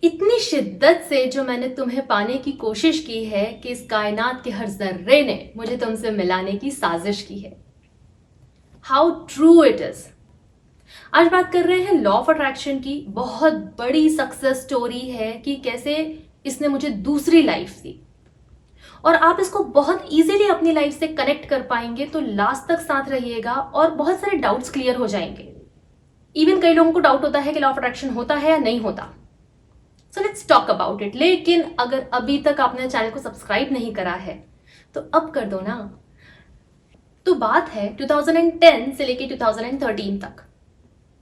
इतनी शिद्दत से जो मैंने तुम्हें पाने की कोशिश की है कि इस कायनात के हर जर्रे ने मुझे तुमसे मिलाने की साजिश की है। How true it is. आज बात कर रहे हैं लॉ ऑफ अट्रैक्शन की। बहुत बड़ी सक्सेस स्टोरी है कि कैसे इसने मुझे दूसरी लाइफ दी, और आप इसको बहुत इजीली अपनी लाइफ से कनेक्ट कर पाएंगे। तो लास्ट तक साथ रहिएगा और बहुत सारे डाउट्स क्लियर हो जाएंगे। इवन कई लोगों को डाउट होता है कि लॉ ऑफ अट्रैक्शन होता है या नहीं होता। So let's talk about it. लेकिन अगर अभी तक आपने चैनल को सब्सक्राइब नहीं करा है तो अब कर दो ना। तो बात है 2010 से लेके 2013 तक।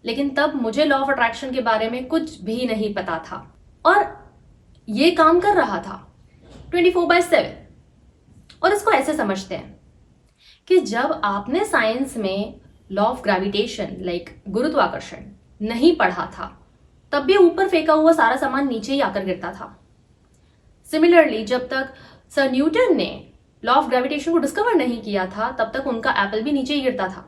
लेकिन तब मुझे लॉ ऑफ अट्रैक्शन के बारे में कुछ भी नहीं पता था, और ये काम कर रहा था 24/7। और इसको ऐसे समझते हैं कि जब आपने साइंस में लॉ ऑफ ग्रेविटेशन लाइक गुरुत्वाकर्षण नहीं पढ़ा था, तब भी ऊपर फेंका हुआ सारा सामान नीचे ही आकर गिरता था। सिमिलरली जब तक सर न्यूटन ने लॉ ऑफ ग्रेविटेशन को डिस्कवर नहीं किया था, तब तक उनका एप्पल भी नीचे ही गिरता था।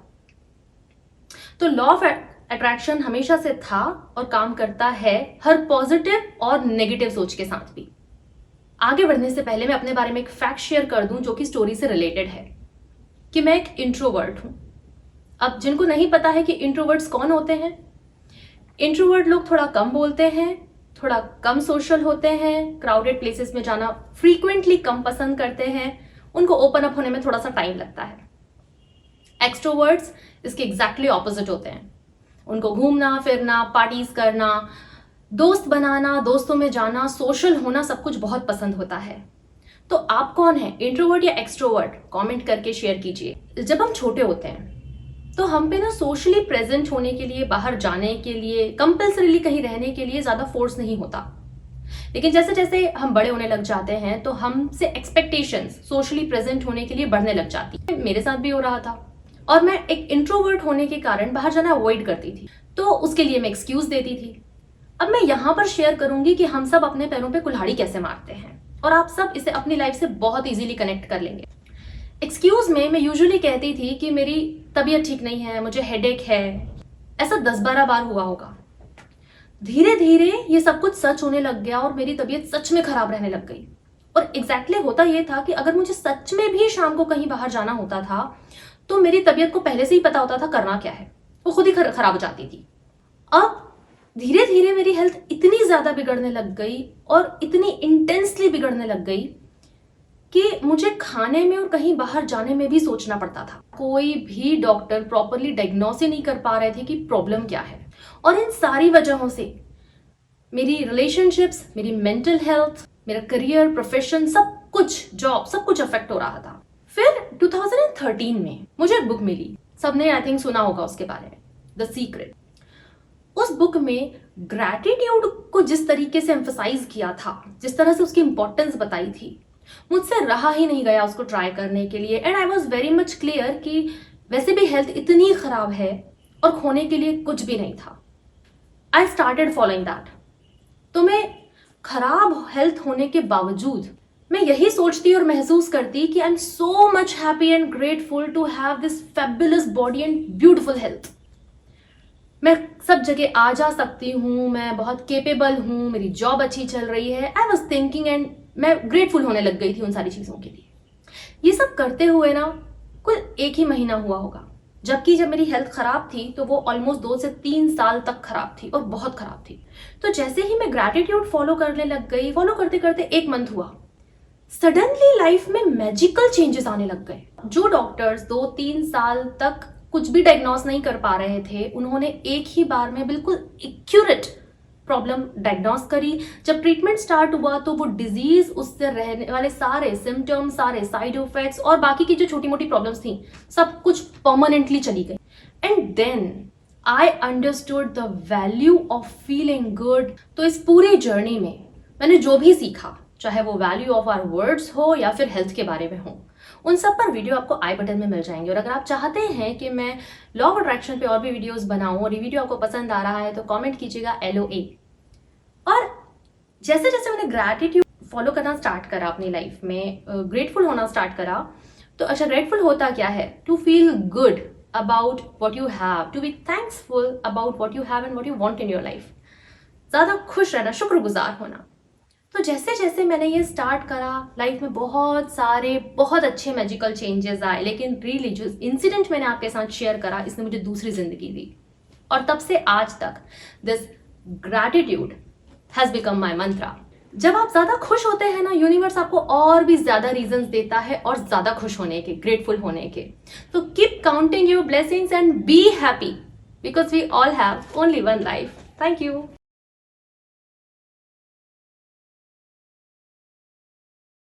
तो लॉ ऑफ अट्रैक्शन हमेशा से था और काम करता है हर पॉजिटिव और नेगेटिव सोच के साथ भी। आगे बढ़ने से पहले मैं अपने बारे में एक फैक्ट शेयर कर दूं जो कि स्टोरी से रिलेटेड है, कि मैं एक इंट्रोवर्ट हूं। अब जिनको नहीं पता है कि इंट्रोवर्ट्स कौन होते हैं, इंट्रोवर्ट लोग थोड़ा कम बोलते हैं, थोड़ा कम सोशल होते हैं, क्राउडेड प्लेसेस में जाना फ्रीक्वेंटली कम पसंद करते हैं, उनको ओपन अप होने में थोड़ा सा टाइम लगता है। एक्सट्रोवर्ट्स इसके एग्जैक्टली ऑपोजिट होते हैं। उनको घूमना फिरना, पार्टीज करना, दोस्त बनाना, दोस्तों में जाना, सोशल होना सब कुछ बहुत पसंद होता है। तो आप कौन है, इंट्रोवर्ट या एक्सट्रोवर्ट? कमेंट करके शेयर कीजिए। जब हम छोटे होते हैं तो हम पे ना सोशली प्रेजेंट होने के लिए, बाहर जाने के लिए, कंपल्सरीली कहीं रहने के लिए ज्यादा फोर्स नहीं होता। लेकिन जैसे जैसे हम बड़े होने लग जाते हैं तो हमसे एक्सपेक्टेशंस सोशली प्रेजेंट होने के लिए बढ़ने लग जाती है। मेरे साथ भी हो रहा था, और मैं एक इंट्रोवर्ट होने के कारण बाहर जाना अवॉइड करती थी, तो उसके लिए मैं एक्सक्यूज देती थी। अब मैं यहाँ पर शेयर करूंगी कि हम सब अपने पैरों पे कुल्हाड़ी कैसे मारते हैं, और आप सब इसे अपनी लाइफ से बहुत इजीली कनेक्ट कर लेंगे। एक्सक्यूज में मैं यूजुअली कहती थी कि मेरी तबीयत ठीक नहीं है, मुझे हेडेक है। ऐसा 10-12 बार हुआ होगा। धीरे धीरे ये सब कुछ सच होने लग गया और मेरी तबीयत सच में खराब रहने लग गई। और एग्जैक्टली होता ये था कि अगर मुझे सच में भी शाम को कहीं बाहर जाना होता था तो मेरी तबीयत को पहले से ही पता होता था करना क्या है, वो खुद ही खराब हो जाती थी। अब धीरे धीरे मेरी हेल्थ इतनी ज्यादा बिगड़ने लग गई और इतनी इंटेंसली बिगड़ने लग गई कि मुझे खाने में और कहीं बाहर जाने में भी सोचना पड़ता था। कोई भी डॉक्टर प्रॉपरली डायग्नोस ही नहीं कर पा रहे थे कि प्रॉब्लम क्या है। और इन सारी वजहों से मेरी रिलेशनशिप्स, मेरी मेंटल हेल्थ, मेरा करियर, प्रोफेशन, सब कुछ, जॉब, सब कुछ अफेक्ट हो रहा था। फिर 2013 में मुझे एक बुक मिली, सबने आई थिंक सुना होगा उसके बारे में, द सीक्रेट। उस बुक में ग्रैटिट्यूड को जिस तरीके से एम्फसाइज किया था, जिस तरह से उसकी इंपॉर्टेंस बताई थी, मुझसे रहा ही नहीं गया उसको ट्राई करने के लिए। And I was very much clear कि वैसे भी हेल्थ इतनी खराब है और खोने के लिए कुछ भी नहीं था। I started following that. तो मैं खराब हेल्थ होने के बावजूद मैं यही सोचती और महसूस करती कि I am so much happy and grateful to have this fabulous body and beautiful health. मैं सब जगह आ जा सकती हूँ, मैं बहुत केपेबल हूँ, मेरी जॉब अच्छी चल रही है। आई वॉज थिंकिंग एंड मैं ग्रेटफुल होने लग गई थी उन सारी चीज़ों के लिए। ये सब करते हुए ना कुल 1 ही महीना हुआ होगा, जबकि जब मेरी हेल्थ खराब थी तो वो ऑलमोस्ट 2 से 3 साल तक खराब थी, और बहुत खराब थी। तो जैसे ही मैं ग्रैटिट्यूड फॉलो करने लग गई, फॉलो करते करते 1 मंथ हुआ, सडनली लाइफ में मैजिकल चेंजेस आने लग गए। जो डॉक्टर्स 2-3 साल तक कुछ भी डायग्नोस नहीं कर पा रहे थे, उन्होंने एक ही बार में बिल्कुल एक्यूरेट प्रॉब्लम डायग्नोस करी। जब ट्रीटमेंट स्टार्ट हुआ तो वो डिजीज, उससे रहने वाले सारे सिम्टम्स, सारे साइड इफेक्ट्स और बाकी की जो छोटी मोटी प्रॉब्लम्स थी, सब कुछ परमानेंटली चली गई। And then I understood the value of feeling good. तो इस पूरी जर्नी में मैंने जो भी सीखा, चाहे वो वैल्यू ऑफ आवर वर्ड्स हो या फिर हेल्थ के बारे में हो, उन सब पर वीडियो आपको आई बटन में मिल जाएंगे। और अगर आप चाहते हैं कि मैं लॉ ऑफ अट्रैक्शन पे और भी वीडियोस बनाऊं और ये वीडियो आपको पसंद आ रहा है तो कमेंट कीजिएगा LOA। और जैसे जैसे मैंने ग्रैटिट्यूड फॉलो करना स्टार्ट करा अपनी लाइफ में, ग्रेटफुल होना स्टार्ट करा, तो अच्छा ग्रेटफुल होता क्या है? To feel good about what you have, to be thanksful about what you have and what you want in your life. ज़्यादा खुश रहना, शुक्रगुजार होना। तो जैसे जैसे मैंने ये स्टार्ट करा, लाइफ में बहुत सारे बहुत अच्छे मैजिकल चेंजेस आए, लेकिन रियली जो इंसिडेंट मैंने आपके साथ शेयर करा इसने मुझे दूसरी जिंदगी दी। और तब से आज तक this gratitude has become my mantra. जब आप ज्यादा खुश होते हैं ना, यूनिवर्स आपको और भी ज्यादा रीजंस देता है और ज्यादा खुश होने के, ग्रेटफुल होने के। तो keep counting your blessings and be happy because we all have only one life. Thank you.